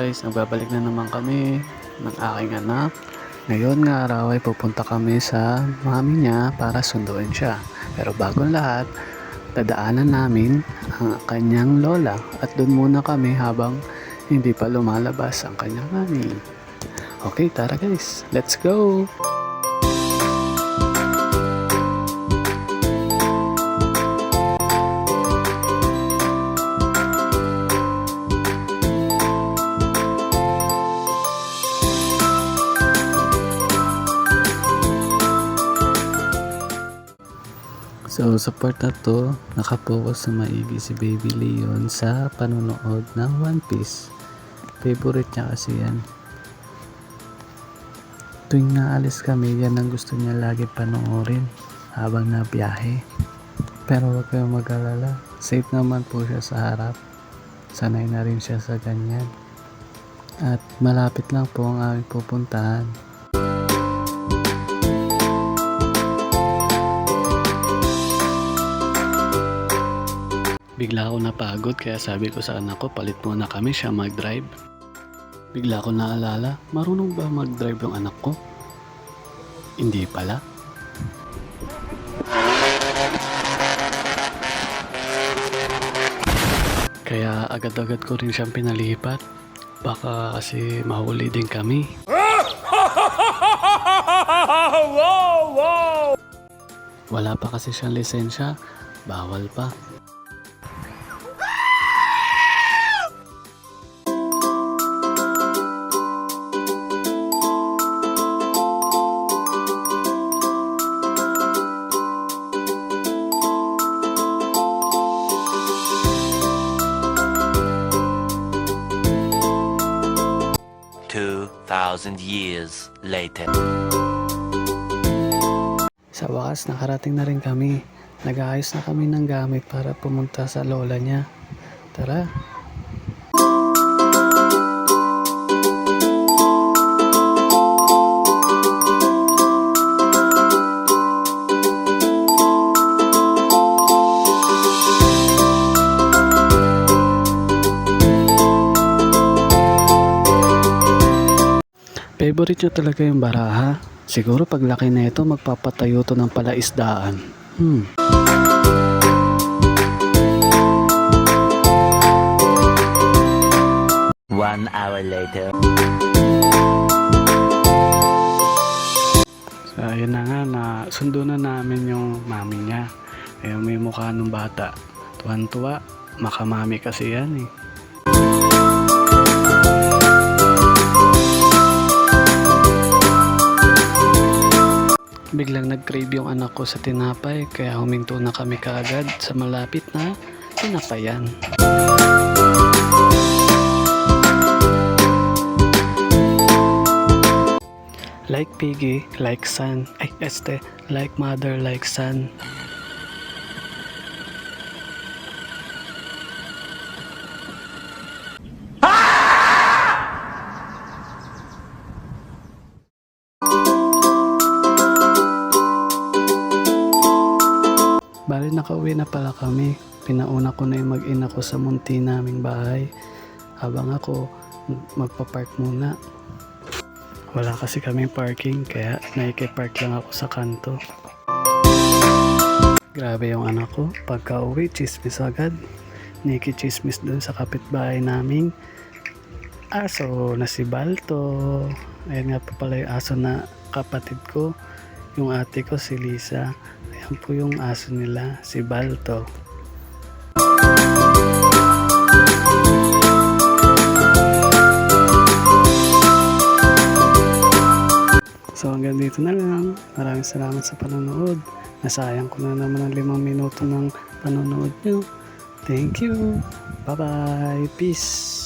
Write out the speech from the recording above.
guys, nagbabalik na naman kami ng aking anak. Ngayon nga araw ay pupunta kami sa mami niya para sunduin siya. Pero bago lahat, dadaanan namin ang kanyang lola at doon muna kami habang hindi pa lumalabas ang kanyang mami. Okay, tara guys, let's go! So sa part na to, nakapokus na maigi si Baby Leon sa panonood ng One Piece. Favorite niya kasi yan. Tuwing naalis kami, yan ang gusto niya lagi panoorin habang nabiyahe. Pero huwag kayong mag-alala, safe naman po siya sa harap. Sanay na rin siya sa ganyan. At malapit lang po ang aming pupuntahan. Bigla ako napagod kaya sabi ko sa anak ko, palit muna kami siya mag-drive. Bigla ko naalala, marunong ba mag-drive yung anak ko? Hindi pala. Kaya agad-agad ko rin siyang pinalipat. Baka kasi mahuli din kami. Wala pa kasi siyang lisensya. Bawal pa. Thousand years later. Sa wakas nakarating na rin kami. Nag-aayos na kami ng gamit para pumunta sa lola niya. Tara! Favorite nyo talaga yung baraha. Siguro paglaki na ito, magpapatayo to ng palaisdaan. 1 hour later. So, ayun na nga, sundo na namin yung mami niya. Ayun, may mukha ng bata. Tuwan-tuwa, makamami kasi yan eh. Biglang nag-crave yung anak ko sa tinapay kaya huminto na kami kaagad sa malapit na tinapayan. Like piggy, like son. Like mother, like son. Bali nakauwi na pala kami. Pinauna ko na yung mag-ina ko sa munti naming bahay. Habang ako magpa-park muna. Wala kasi kaming parking kaya nakikipark lang ako sa kanto. Grabe yung anak ko. Pagka uwi, chismis agad. Nakikichismis dun sa kapitbahay naming aso na si Balto. Ayan nga pa pala yung aso na kapatid ko. Yung ate ko si Lisa. Ayan po yung aso nila, si Balto. So hanggang dito na lang. Maraming salamat sa panonood. Nasayang ko na naman ang 5 minuto ng panonood nyo. Thank you. Bye bye. Peace.